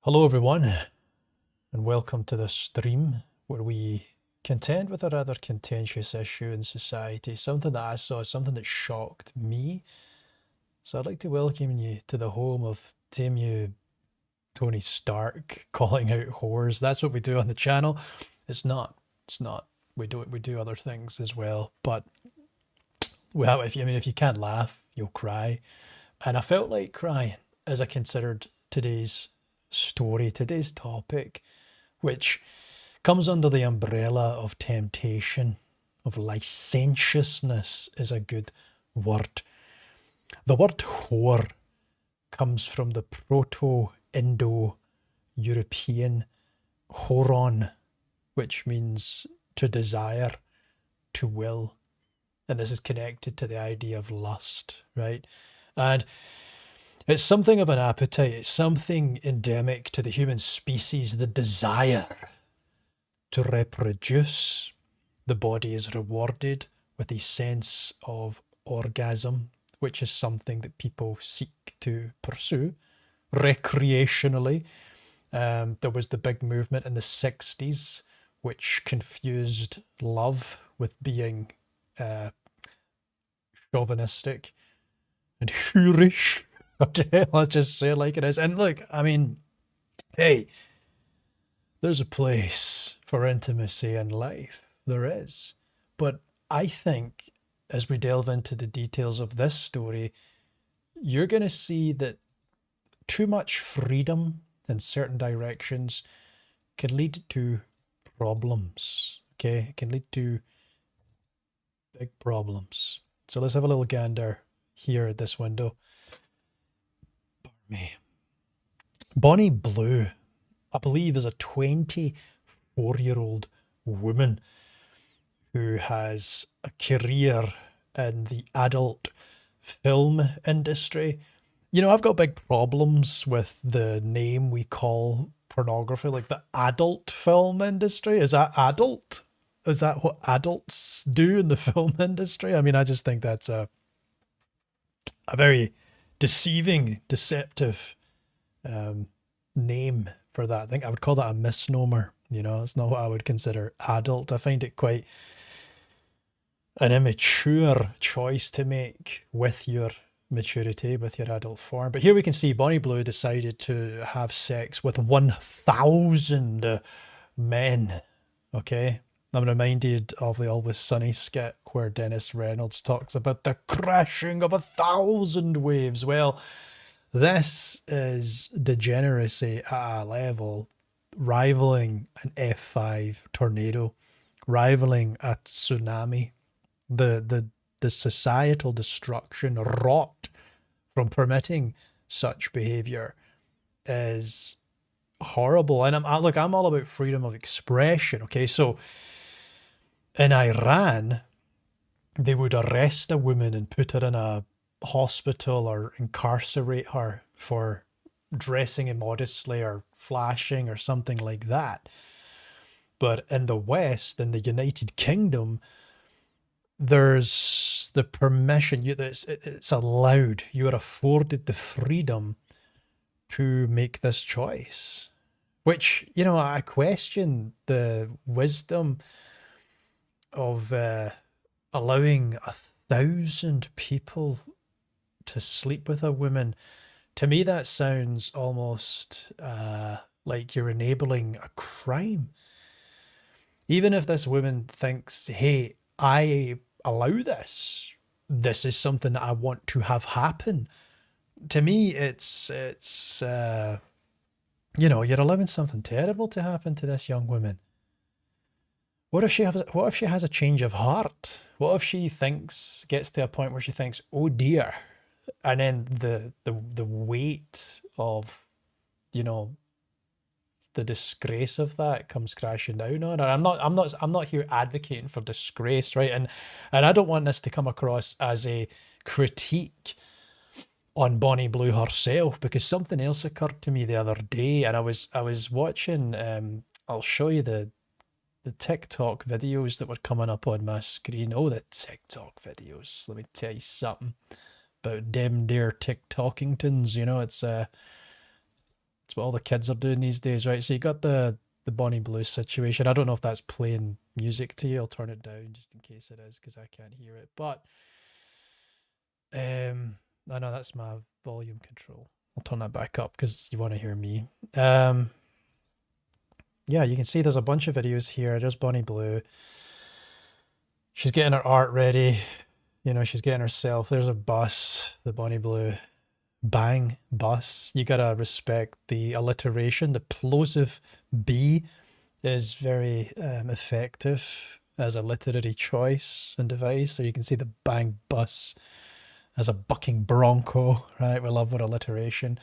Hello everyone, and welcome to this stream where we contend with a rather contentious issue in society, something that I saw, something that shocked me. So I'd like to welcome you to the home of Tony Stark calling out whores. That's what we do on the channel. It's not. We do other things as well, but if you can't laugh, you'll cry. And I felt like crying as I considered today's story, today's topic, which comes under the umbrella of temptation, of licentiousness is a good word. The word whore comes from the Proto-Indo-European horon, which means to desire, to will. And this is connected to the idea of lust, right? And it's something of an appetite. It's something endemic to the human species, the desire to reproduce. The body is rewarded with a sense of orgasm, which is something that people seek to pursue recreationally. There was the big movement in the 60s, which confused love with being chauvinistic and hoorish. Okay, let's just say it like it is. And look, I mean, hey, there's a place for intimacy in life. There is. But I think as we delve into the details of this story, you're going to see that too much freedom in certain directions can lead to problems. Okay, it can lead to big problems. So let's have a little gander here at this window. Pardon me. Bonnie Blue, I believe, is a 24-year-old woman who has a career in the adult film industry. You know, I've got big problems with the name we call pornography, like the adult film industry. Is that adult? Is that what adults do in the film industry? I mean, I just think that's a very deceptive name for that. I think I would call that a misnomer. You know, it's not what I would consider adult. I find it quite an immature choice to make with your maturity, with your adult form. But here we can see Bonnie Blue decided to have sex with 1,000 men. Okay, I'm reminded of the Always Sunny skit where Dennis Reynolds talks about the crashing of 1,000 waves. Well, this is degeneracy at a level rivaling an F5 tornado, rivaling a tsunami. The societal destruction wrought from permitting such behavior is horrible. And I'm all about freedom of expression. Okay, so in Iran, they would arrest a woman and put her in a hospital or incarcerate her for dressing immodestly or flashing or something like that. But in the West, in the United Kingdom, there's the permission, it's allowed, you are afforded the freedom to make this choice, which, you know, I question the wisdom of allowing 1,000 people to sleep with a woman. To me, that sounds almost like you're enabling a crime. Even if this woman thinks, hey, I allow this. This is something that I want to have happen. To me, it's you know, you're allowing something terrible to happen to this young woman. What if she has a change of heart? What if she gets to a point where she thinks, oh dear, and then the weight of, you know, the disgrace of that comes crashing down on her. I'm not here advocating for disgrace, right? And I don't want this to come across as a critique on Bonnie Blue herself, because something else occurred to me the other day, and I was watching. I'll show you the TikTok videos that were coming up on my screen. Oh, the TikTok videos! Let me tell you something about them dear TikTokingtons. You know, it's It's what all the kids are doing these days, right? So you got the Bonnie Blue situation. I don't know if that's playing music to you. I'll turn it down just in case it is, because I can't hear it. But I know that's my volume control. I'll turn that back up because you want to hear me. Yeah, you can see there's a bunch of videos here. There's Bonnie Blue. She's getting her art ready. You know, she's getting herself. There's a bus, the Bonnie Blue bang bus. You gotta respect the alliteration. The plosive B is very effective as a literary choice and device. So you can see the bang bus as a bucking bronco, right? We love what alliteration.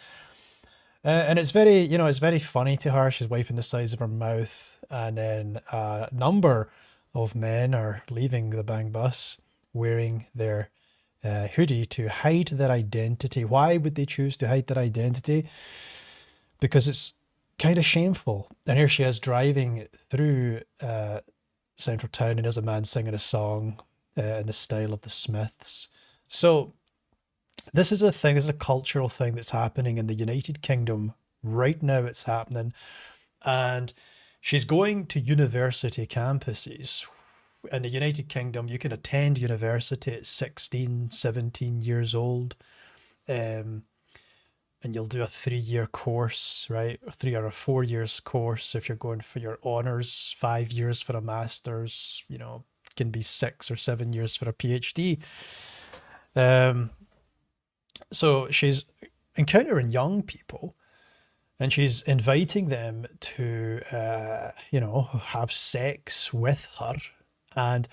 And it's very, you know, it's very funny to her. She's wiping the sides of her mouth, and then a number of men are leaving the bang bus wearing their hoodie to hide their identity. Why would they choose to hide their identity? Because it's kind of shameful. And here she is driving through Central Town, and there's a man singing a song in the style of the Smiths. So this is a thing, this is a cultural thing that's happening in the United Kingdom right now. It's happening. And she's going to university campuses. In the United Kingdom, you can attend university at 16, 17 years old. And you'll do a 3-year course, right? A 3 or a 4 years course. If you're going for your honours, 5 years for a master's, you know, it can be 6 or 7 years for a PhD. So she's encountering young people, and she's inviting them to, you know, have sex with her. And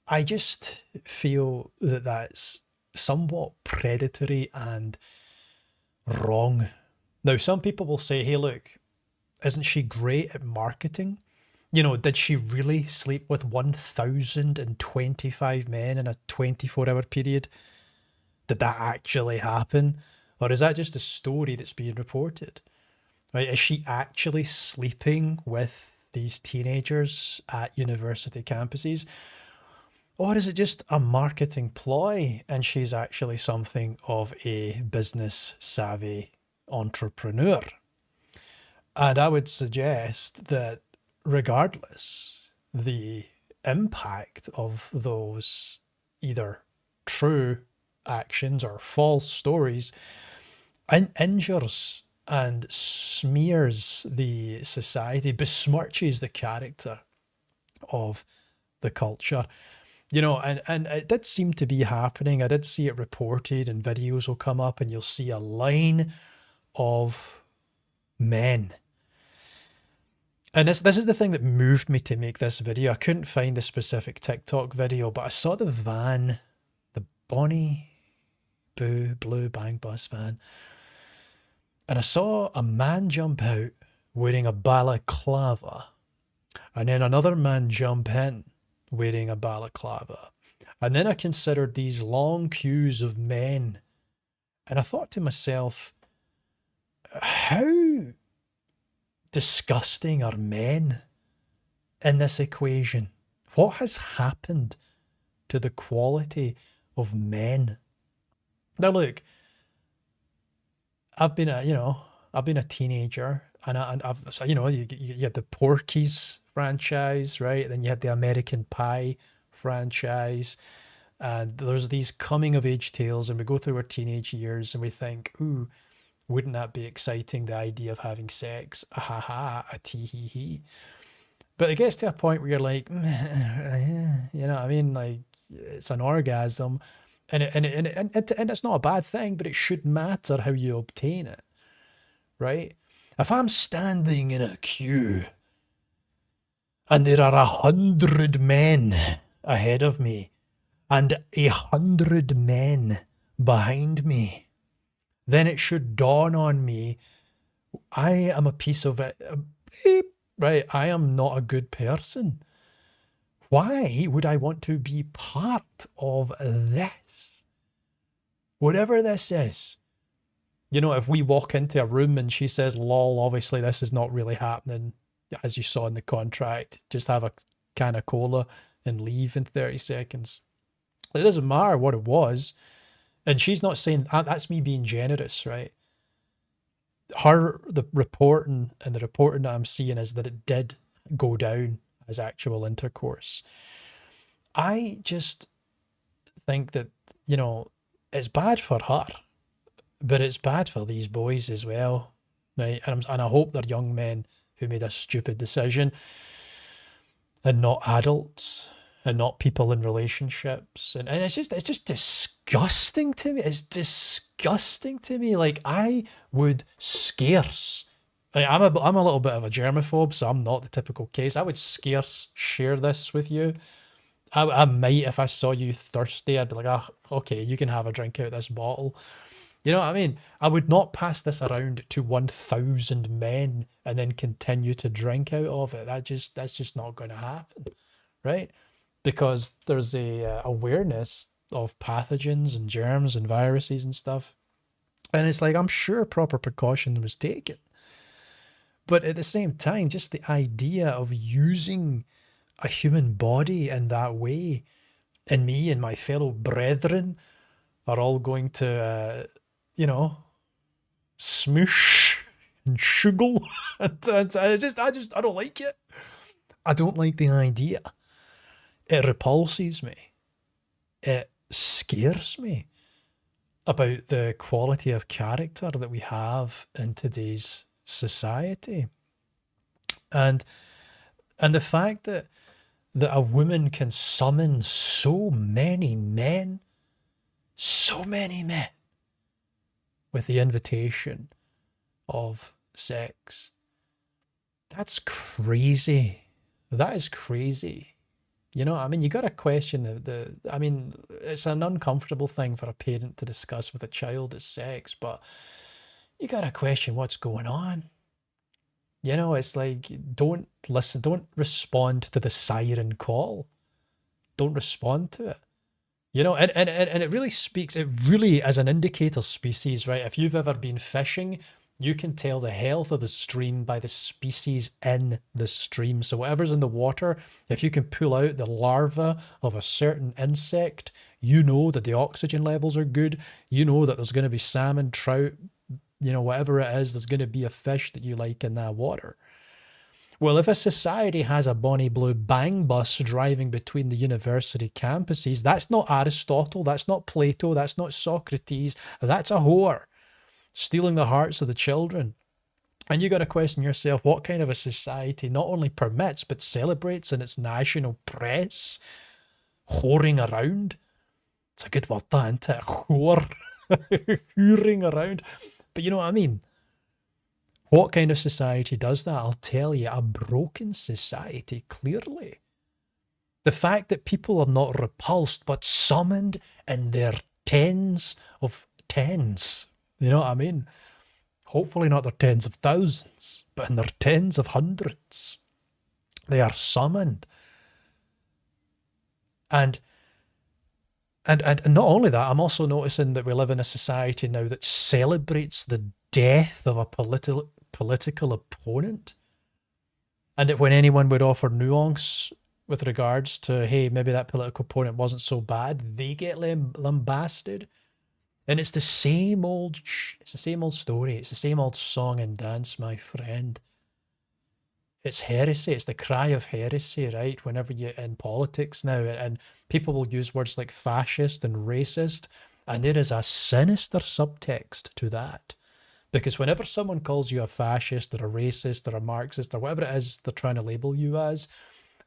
I just feel that that's somewhat predatory and wrong. Now, some people will say, hey, look, isn't she great at marketing? You know, did she really sleep with 1,025 men in a 24-hour period? Did that actually happen? Or is that just a story that's being reported? Right? Is she actually sleeping with these teenagers at university campuses? Or is it just a marketing ploy and she's actually something of a business savvy entrepreneur? And I would suggest that regardless, the impact of those either true actions or false stories injures and smears the society, besmirches the character of the culture. You know, and it did seem to be happening. I did see it reported, and videos will come up and you'll see a line of men. And this is the thing that moved me to make this video. I couldn't find the specific TikTok video, but I saw the van, the Bonnie Blue Bang Bus van, and I saw a man jump out wearing a balaclava, and then another man jump in wearing a balaclava. And then I considered these long queues of men, and I thought to myself, how disgusting are men in this equation? What has happened to the quality of men? Now look, I've been a teenager, and I've you know, you had the Porky's franchise, right? Then you had the American Pie franchise, and there's these coming of age tales, and we go through our teenage years and we think, ooh, wouldn't that be exciting, the idea of having sex? Ah ha ha, a tee hee hee. But it gets to a point where you're like, you know what I mean? Like, it's an orgasm. And it's not a bad thing, but it should matter how you obtain it, right? If I'm standing in a queue and there are 100 men ahead of me and 100 men behind me, then it should dawn on me, I am a piece of it, right? I am not a good person. Why would I want to be part of this? Whatever this is. You know, if we walk into a room and she says, lol, obviously this is not really happening, as you saw in the contract, just have a can of cola and leave in 30 seconds. It doesn't matter what it was. And she's not saying, that's me being generous, right? the reporting that I'm seeing is that it did go down as actual intercourse. I just think that, it's bad for her, but it's bad for these boys as well, right? And I hope they're young men who made a stupid decision and not adults and not people in relationships. And it's just disgusting to me. It's disgusting to me. Like, I would scarce, I'm a little bit of a germaphobe, so I'm not the typical case. I would scarce share this with you. I might, if I saw you thirsty, I'd be like, oh, okay, you can have a drink out of this bottle. You know what I mean? I would not pass this around to 1,000 men and then continue to drink out of it. That's just not going to happen, right? Because there's a awareness of pathogens and germs and viruses and stuff. And it's like, I'm sure proper precaution was taken. But at the same time, just the idea of using a human body in that way, and me and my fellow brethren are all going to, smoosh and shuggle. And I don't like it. I don't like the idea. It repulses me. It scares me about the quality of character that we have in today's society. And the fact that a woman can summon so many men with the invitation of sex. That's crazy. That is crazy. You know, I mean, you got to question I mean, it's an uncomfortable thing for a parent to discuss with a child is sex, but you got to question what's going on. You know, it's like, don't listen, don't respond to the siren call. Don't respond to it. You know, and it really speaks, it really, as an indicator species, right? If you've ever been fishing, you can tell the health of the stream by the species in the stream. So whatever's in the water, if you can pull out the larva of a certain insect, you know that the oxygen levels are good. You know that there's going to be salmon, trout, whatever it is, there's going to be a fish that you like in that water. Well, if a society has a bonny blue bang bus driving between the university campuses, that's not Aristotle, that's not Plato, that's not Socrates, that's a whore stealing the hearts of the children. And you got to question yourself, what kind of a society not only permits but celebrates in its national press whoring around? It's a good word, that, isn't it? Whore. Whoring around. But you know what I mean? What kind of society does that? I'll tell you, a broken society, clearly. The fact that people are not repulsed, but summoned in their tens of tens. You know what I mean? Hopefully not their tens of thousands, but in their tens of hundreds. They are summoned. And not only that, I'm also noticing that we live in a society now that celebrates the death of a political opponent. And that when anyone would offer nuance with regards to, hey, maybe that political opponent wasn't so bad, they get lambasted. And it's the same old story. It's the same old song and dance, my friend. It's heresy. It's the cry of heresy, right? Whenever you're in politics now, and people will use words like fascist and racist, and there is a sinister subtext to that. Because whenever someone calls you a fascist or a racist or a Marxist or whatever it is they're trying to label you as,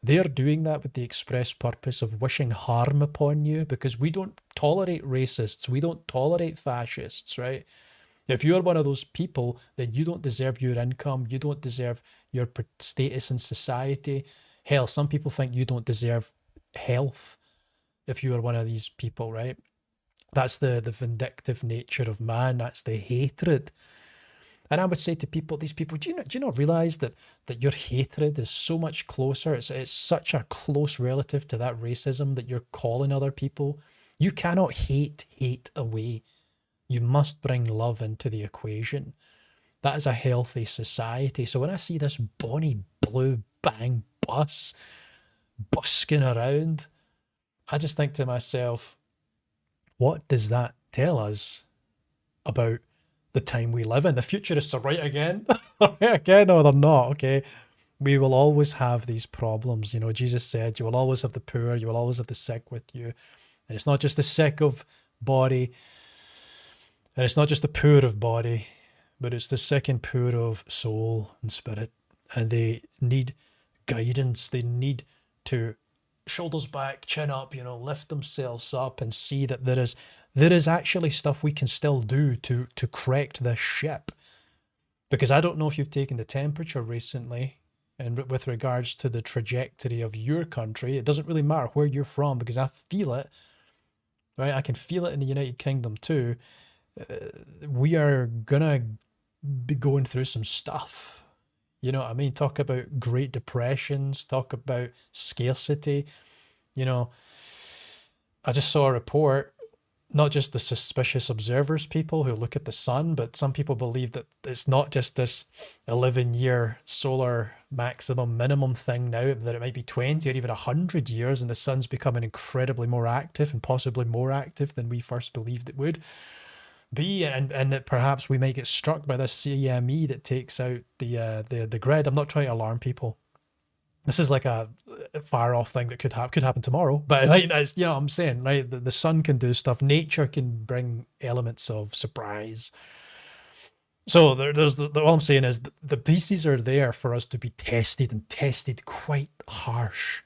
they're doing that with the express purpose of wishing harm upon you, because we don't tolerate racists. We don't tolerate fascists, right? If you're one of those people, then you don't deserve your income. You don't deserve your status in society. Hell, some people think you don't deserve health if you are one of these people, right? That's the vindictive nature of man. That's the hatred. And I would say to people, these people, do you not realize that your hatred is so much closer? It's such a close relative to that racism that you're calling other people. You cannot hate away. You must bring love into the equation. That is a healthy society. So when I see this bonny blue bang bus busking around, I just think to myself, what does that tell us about the time we live in. The futurists are right again. Right again? No, they're not. Okay. We will always have these problems. You know, Jesus said, you will always have the poor, you will always have the sick with you. And it's not just the sick of body, and it's not just the poor of body, but it's the sick and poor of soul and spirit. And they need guidance. They need to shoulders back, chin up, you know, lift themselves up and see that there is actually stuff we can still do to correct this ship. Because I don't know if you've taken the temperature recently, and with regards to the trajectory of your country, it doesn't really matter where you're from, because I feel it, right? I can feel it in the United Kingdom too. We are gonna be going through some stuff. You know what I mean? Talk about Great Depressions, talk about scarcity. You know, I just saw a report, not just the suspicious observers, people who look at the sun, but some people believe that it's not just this 11-year solar maximum minimum thing now, that it might be 20 or even 100 years and the sun's becoming incredibly more active, and possibly more active than we first believed it would be, and that perhaps we might get struck by this CME that takes out the grid. I'm not trying to alarm people. This is like a far off thing that could happen tomorrow, but like, it's, you know what I'm saying, right? The sun can do stuff. Nature can bring elements of surprise. So all I'm saying is the pieces are there for us to be tested, and tested quite harsh.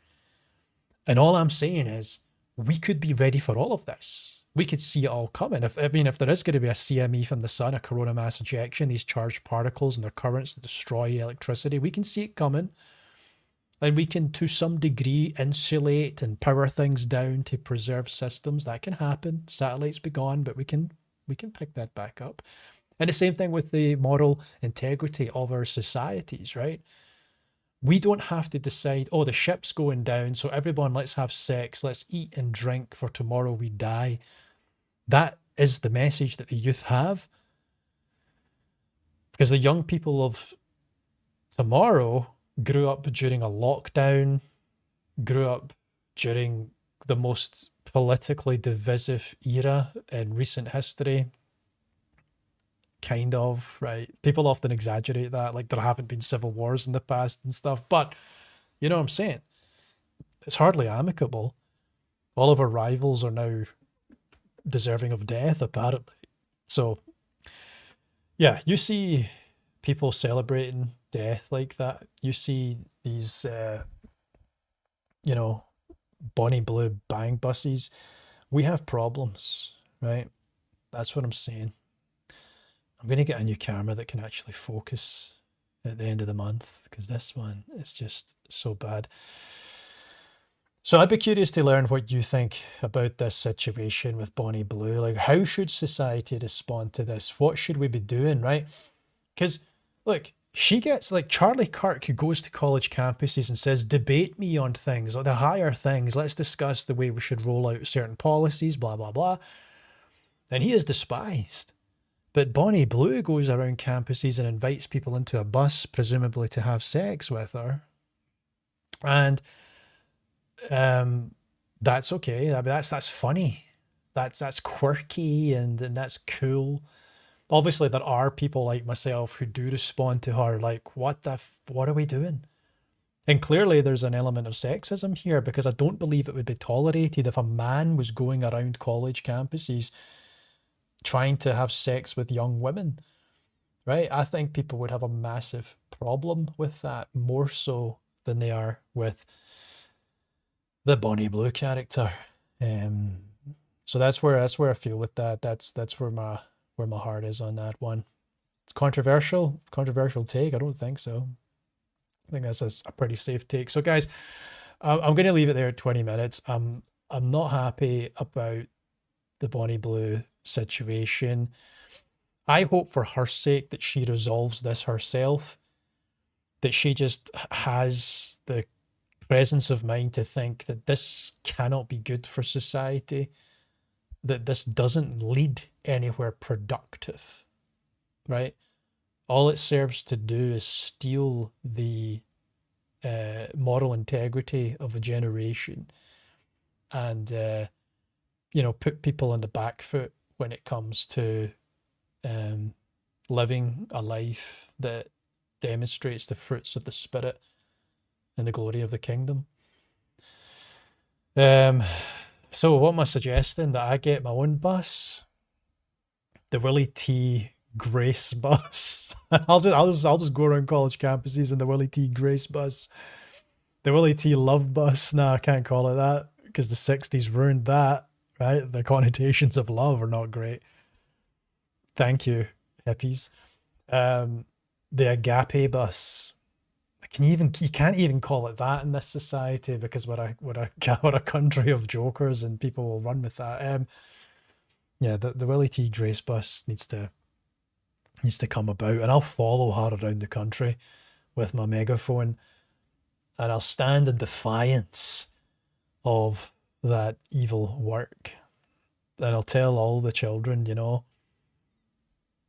And all I'm saying is we could be ready for all of this. We could see it all coming. If there is going to be a CME from the sun, a corona mass ejection, these charged particles and their currents that destroy electricity, we can see it coming. And we can, to some degree, insulate and power things down to preserve systems. That can happen. Satellites be gone, but we can pick that back up. And the same thing with the moral integrity of our societies, right? We don't have to decide, oh, the ship's going down, so everyone, let's have sex, let's eat and drink, for tomorrow we die. That is the message that the youth have. Because the young people of tomorrow grew up during a lockdown, grew up during the most politically divisive era in recent history. Kind of, right? People often exaggerate that, like there haven't been civil wars in the past and stuff, but you know what I'm saying? It's hardly amicable. All of our rivals are now deserving of death, apparently. So, yeah, you see people celebrating death like that. You see these, you know, Bonnie Blue bang buses. We have problems, right? That's what I'm saying. I'm going to get a new camera that can actually focus at the end of the month, because this one is just so bad. So I'd be curious to learn what you think about this situation with Bonnie Blue. Like, how should society respond to this? What should we be doing, right? Because, look, she gets, like, Charlie Kirk, who goes to college campuses and says, debate me on things, or the higher things, let's discuss the way we should roll out certain policies, blah, blah, blah. And he is despised. But Bonnie Blue goes around campuses and invites people into a bus, presumably to have sex with her. And that's okay. I mean, that's funny. That's quirky and that's cool. Obviously, there are people like myself who do respond to her like, what are we doing? And clearly there's an element of sexism here, because I don't believe it would be tolerated if a man was going around college campuses trying to have sex with young women, right? I think people would have a massive problem with that, more so than they are with the Bonnie Blue character. So that's where I feel with that. That's where my heart is on that one. It's controversial take. I don't think so. I think that's a pretty safe take. So guys, I'm going to leave it there at 20 minutes. I'm not happy about the Bonnie Blue situation. I hope for her sake that she resolves this herself, that she just has the presence of mind to think that this cannot be good for society, that this doesn't lead anywhere productive, right? All it serves to do is steal the moral integrity of a generation, and you know, put people on the back foot when it comes to living a life that demonstrates the fruits of the Spirit and the glory of the kingdom. So what am I suggesting? That I get my own bus? The Willie T. Grace bus. I'll just go around college campuses in the Willie T. Grace bus. The Willie T. Love bus. Nah, I can't call it that because the 60s ruined that, right? The connotations of love are not great. Thank you, hippies. The Agape bus. You can't even call it that in this society because we're a country of jokers and people will run with that. Yeah, the Willie T. Grace bus needs to come about, and I'll follow her around the country with my megaphone, and I'll stand in defiance of that evil work. And I'll tell all the children,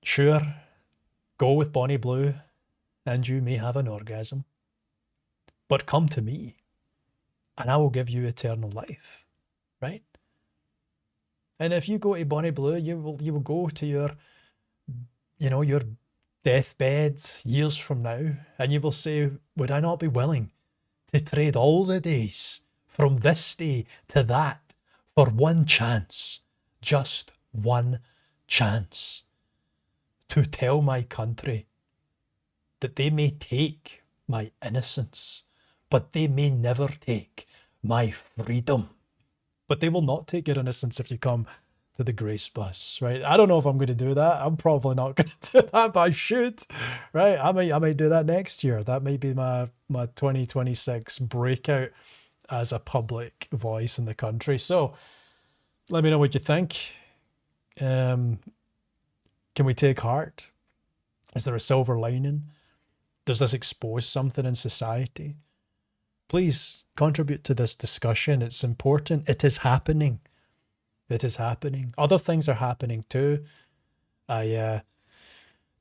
sure, go with Bonnie Blue, and you may have an orgasm, but come to me, and I will give you eternal life, right? And if you go to Bonnie Blue, you will go to your deathbed years from now, and you will say, would I not be willing to trade all the days from this day to that for one chance, just one chance, to tell my country that they may take my innocence, but they may never take my freedom. But they will not take your innocence if you come to the Grace bus, right? I don't know if I'm going to do that. I'm probably not going to do that, but I should, right? I might do that next year. That might be my 2026 breakout as a public voice in the country. So let me know what you think. Can we take heart? Is there a silver lining? Does this expose something in society? Please contribute to this discussion. It's important. It is happening. It is happening. Other things are happening too. I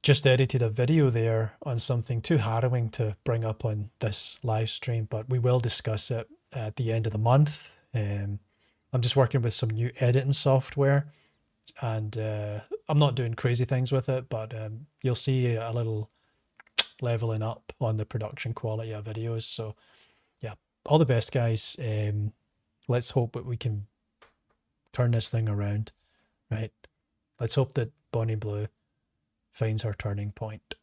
just edited a video there on something too harrowing to bring up on this live stream, but we will discuss it at the end of the month. I'm just working with some new editing software, and I'm not doing crazy things with it, but you'll see a little leveling up on the production quality of videos. So yeah, all the best, guys. Let's hope that we can turn this thing around, right? Let's hope that Bonnie Blue finds her turning point.